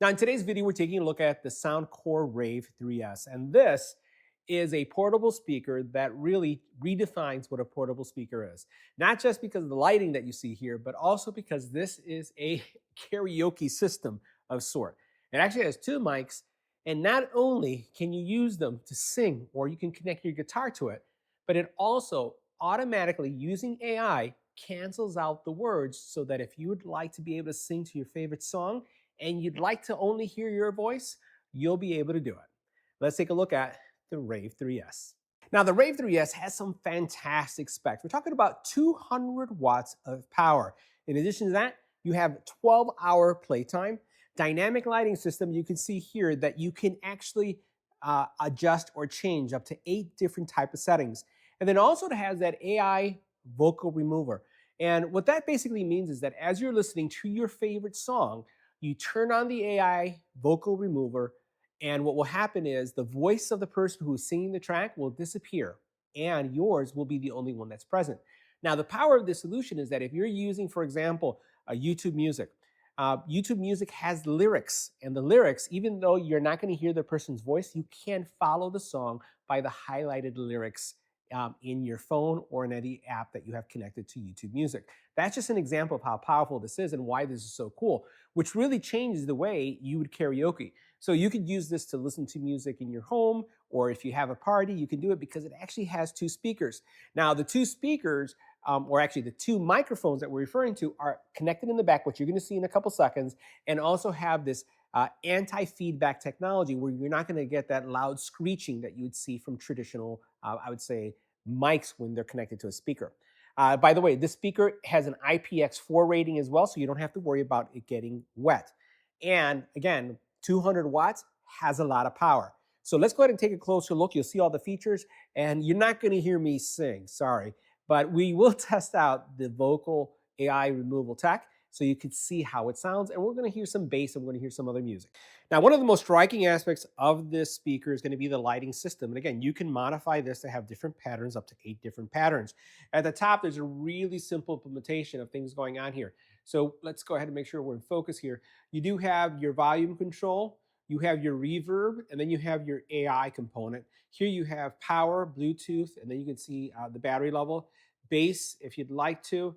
Now, in today's video, we're taking a look at the SoundCore RAVE 3S, and this is a portable speaker that really redefines what a portable speaker is. Not just because of the lighting that you see here, but also because this is a karaoke system of sort. It actually has two mics, and not only can you use them to sing or you can connect your guitar to it, but it also automatically, using AI, cancels out the words so that if you would like to be able to sing to your favorite song, and you'd like to only hear your voice, you'll be able to do it. Let's take a look at the RAVE 3S. Now, the RAVE 3S has some fantastic specs. We're talking about 200 watts of power. In addition to that, you have 12-hour playtime, dynamic lighting system. You can see here that you can actually adjust or change up to 8 different type of settings. And then also it has that AI vocal remover. And what that basically means is that as you're listening to your favorite song, you turn on the AI vocal remover, and what will happen is the voice of the person who is singing the track will disappear, and yours will be the only one that's present. Now, the power of this solution is that if you're using, for example, YouTube YouTube Music has lyrics, and the lyrics, even though you're not going to hear the person's voice, you can follow the song by the highlighted lyrics in your phone or in any app that you have connected to YouTube Music. That's just an example of how powerful this is and why this is so cool, which really changes the way you would karaoke. So you could use this to listen to music in your home, or if you have a party, you can do it because it actually has two speakers. Now, the two speakers, or actually the two microphones that we're referring to, are connected in the back, which you're going to see in a couple seconds, and also have this anti-feedback technology where you're not going to get that loud screeching that you would see from traditional, I would say, mics when they're connected to a speaker. By the way, this speaker has an IPX4 rating as well, so you don't have to worry about it getting wet. And again, 200 watts has a lot of power. So let's go ahead and take a closer look. You'll see all the features, and you're not going to hear me sing, sorry. But we will test out the vocal AI removal tech so you can see how it sounds. And we're going to hear some bass and we're going to hear some other music. Now, one of the most striking aspects of this speaker is going to be the lighting system. And again, you can modify this to have different patterns, up to 8 different patterns. At the top, there's a really simple implementation of things going on here. So let's go ahead and make sure we're in focus here. You do have your volume control, you have your reverb, and then you have your AI component. Here you have power, Bluetooth, and then you can see the battery level, bass if you'd like to,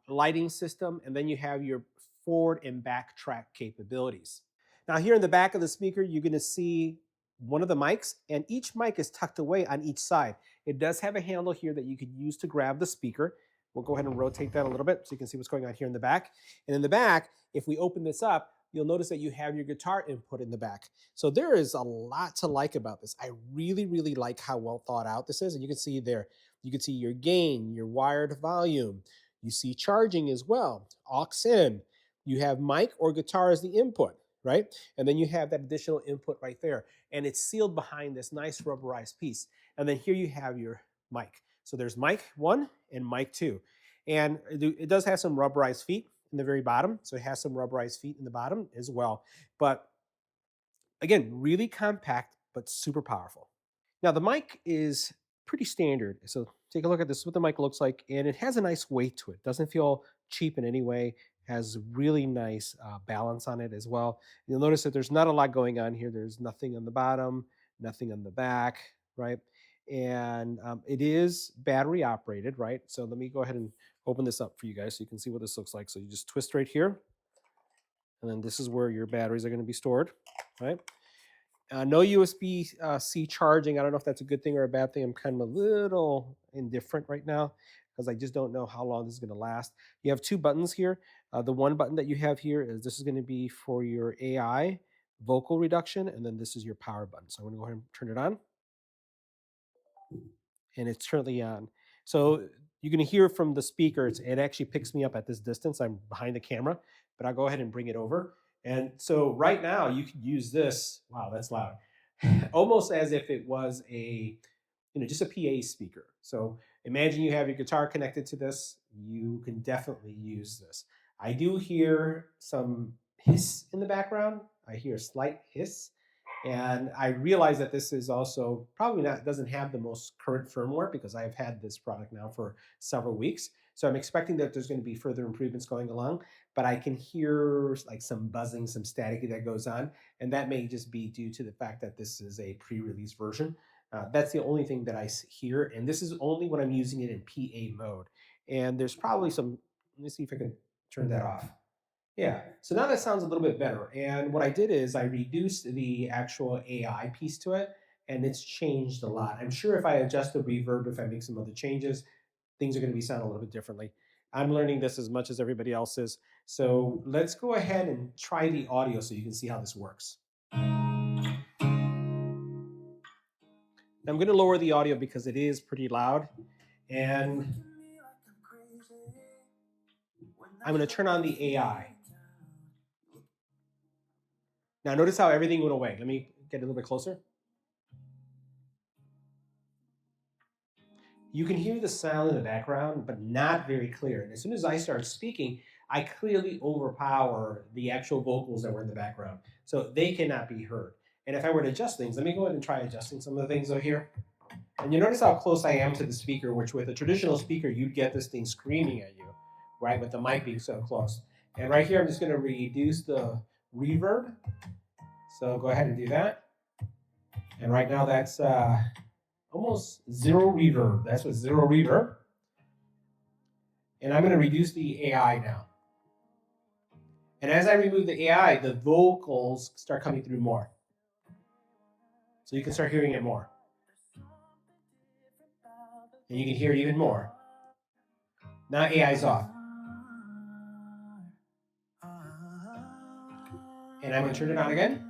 lighting system, and then you have your forward and back track capabilities. Now, here in the back of the speaker, you're going to see one of the mics, and each mic is tucked away on each side. It does have a handle here that you could use to grab the speaker. We'll go ahead and rotate that a little bit so you can see what's going on here in the back. And in the back, if we open this up, you'll notice that you have your guitar input in the back. So there is a lot to like about this. I really, really like how well thought out this is. And you can see there, you can see your gain, your wired volume. You see charging as well, aux in. You have mic or guitar as the input, right? And then you have that additional input right there. And it's sealed behind this nice rubberized piece. And then here you have your mic. So there's mic 1 and mic 2. And it does have some rubberized feet in the very bottom. So it has some rubberized feet in the bottom as well. But again, really compact, but super powerful. Now the mic is pretty standard. So take a look at this, what the mic looks like. And it has a nice weight to it. Doesn't feel cheap in any way. Has really nice balance on it as well. You'll notice that there's not a lot going on here. There's nothing on the bottom, nothing on the back, right? And it is battery operated, right? So let me go ahead and open this up for you guys so you can see what this looks like. So you just twist right here, and then this is where your batteries are going to be stored, right? No USB-C charging. I don't know if that's a good thing or a bad thing. I'm kind of a little indifferent right now because I just don't know how long this is going to last. You have 2 buttons here. The one button that you have here is this is going to be for your AI vocal reduction, and then this is your power button. So I'm going to go ahead and turn it on, and it's currently on. So you're going to hear from the speaker. It actually picks me up at this distance. I'm behind the camera, but I'll go ahead and bring it over. And so right now you could use this. Wow, that's loud. Almost as if it was just a PA speaker. So imagine you have your guitar connected to this. You can definitely use this. I do hear some hiss in the background. I hear a slight hiss. And I realize that this is also probably not, doesn't have the most current firmware because I've had this product now for several weeks. So I'm expecting that there's going to be further improvements going along, but I can hear like some buzzing, some static that goes on, and that may just be due to the fact that this is a pre-release version. That's the only thing that I hear, and this is only when I'm using it in PA mode. And there's probably some, let me see if I can turn that off. Yeah, so now that sounds a little bit better. And what I did is I reduced the actual AI piece to it, and it's changed a lot. I'm sure if I adjust the reverb, if I make some other changes, things are going to be sound a little bit differently. I'm learning this as much as everybody else is. So let's go ahead and try the audio so you can see how this works. Now I'm going to lower the audio because it is pretty loud. And I'm going to turn on the AI. Now notice how everything went away. Let me get a little bit closer. You can hear the sound in the background, but not very clear. And as soon as I start speaking, I clearly overpower the actual vocals that were in the background. So they cannot be heard. And if I were to adjust things, let me go ahead and try adjusting some of the things over here. And you notice how close I am to the speaker, which with a traditional speaker, you'd get this thing screaming at you, right? With the mic being so close. And right here, I'm just going to reduce the reverb. So go ahead and do that. And right now that's almost zero reverb. That's with zero reverb. And I'm going to reduce the AI now. And as I remove the AI, the vocals start coming through more. So you can start hearing it more. And you can hear even more. Now AI's off. And I'm going to turn it on again.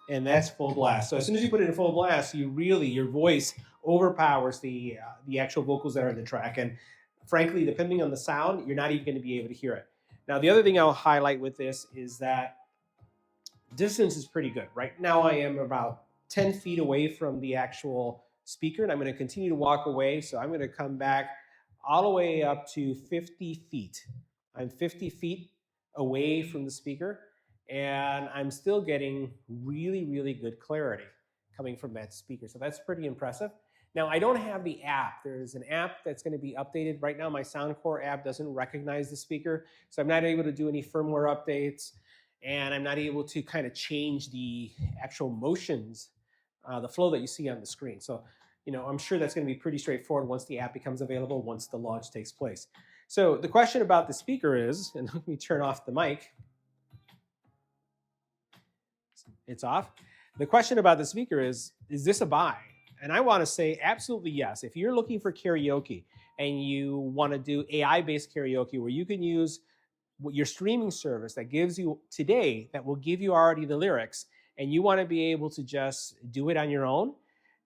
And that's full blast. So as soon as you put it in full blast, your voice overpowers the actual vocals that are in the track. And frankly, depending on the sound, you're not even going to be able to hear it. Now, the other thing I'll highlight with this is that distance is pretty good. Right now, I am about 10 feet away from the actual speaker, and I'm going to continue to walk away. So I'm going to come back all the way up to 50 feet. I'm 50 feet away from the speaker, and I'm still getting really, really good clarity coming from that speaker. So that's pretty impressive. Now, I don't have the app. There's an app that's going to be updated. Right now, my SoundCore app doesn't recognize the speaker, so I'm not able to do any firmware updates, and I'm not able to kind of change the actual motions, the flow that you see on the screen. So, I'm sure that's going to be pretty straightforward once the app becomes available, once the launch takes place. So the question about the speaker is, and let me turn off the mic. It's off. The question about the speaker is this a buy? And I want to say absolutely yes. If you're looking for karaoke and you want to do AI-based karaoke where you can use your streaming service that gives you today, that will give you already the lyrics, and you want to be able to just do it on your own,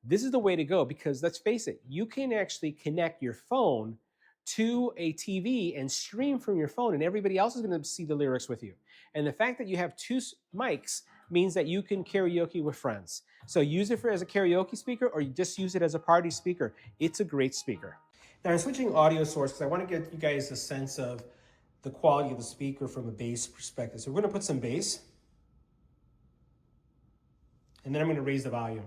this is the way to go, because let's face it, you can actually connect your phone to a TV and stream from your phone, and everybody else is going to see the lyrics with you. And the fact that you have two mics means that you can karaoke with friends. So use it as a karaoke speaker, or you just use it as a party speaker. It's a great speaker. Now I'm switching audio source because I want to get you guys a sense of the quality of the speaker from a bass perspective. So we're going to put some bass, and then I'm going to raise the volume.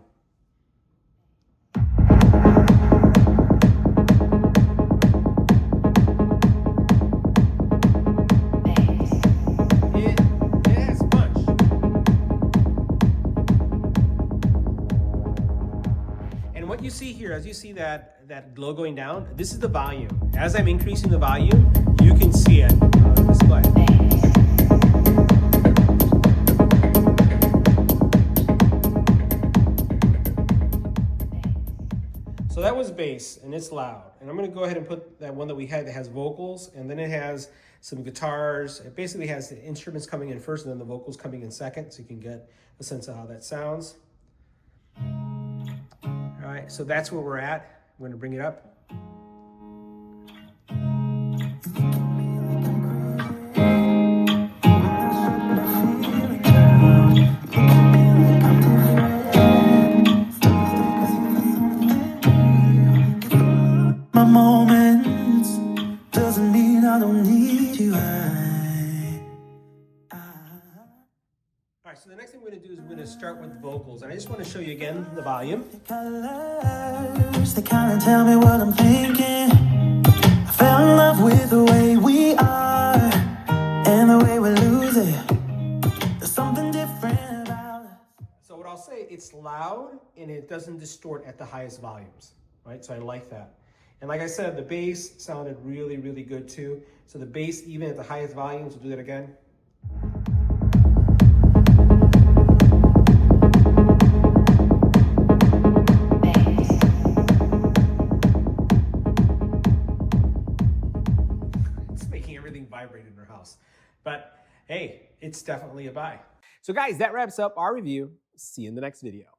What you see here, as you see that glow going down, this is the volume. As I'm increasing the volume, you can see it on the display. So that was bass, and it's loud. And I'm going to go ahead and put that one that we had that has vocals, and then it has some guitars. It basically has the instruments coming in first, and then the vocals coming in second, so you can get a sense of how that sounds. All right, so that's where we're at. I'm going to bring it up. My moments doesn't mean I don't need you. All right, so the next thing we're going to do is we're going to start with vocals. And I just want to show you again the volume. They kind of tell me what I'm thinking. Fell in love with the way we are and the way we lose it. There's something different about us. So what I'll say, it's loud and it doesn't distort at the highest volumes, right? So I like that. And like I said, the bass sounded really, really good too. So the bass, even at the highest volumes, we'll do that again. It's making everything vibrate in our house. But hey, it's definitely a buy. So guys, that wraps up our review. See you in the next video.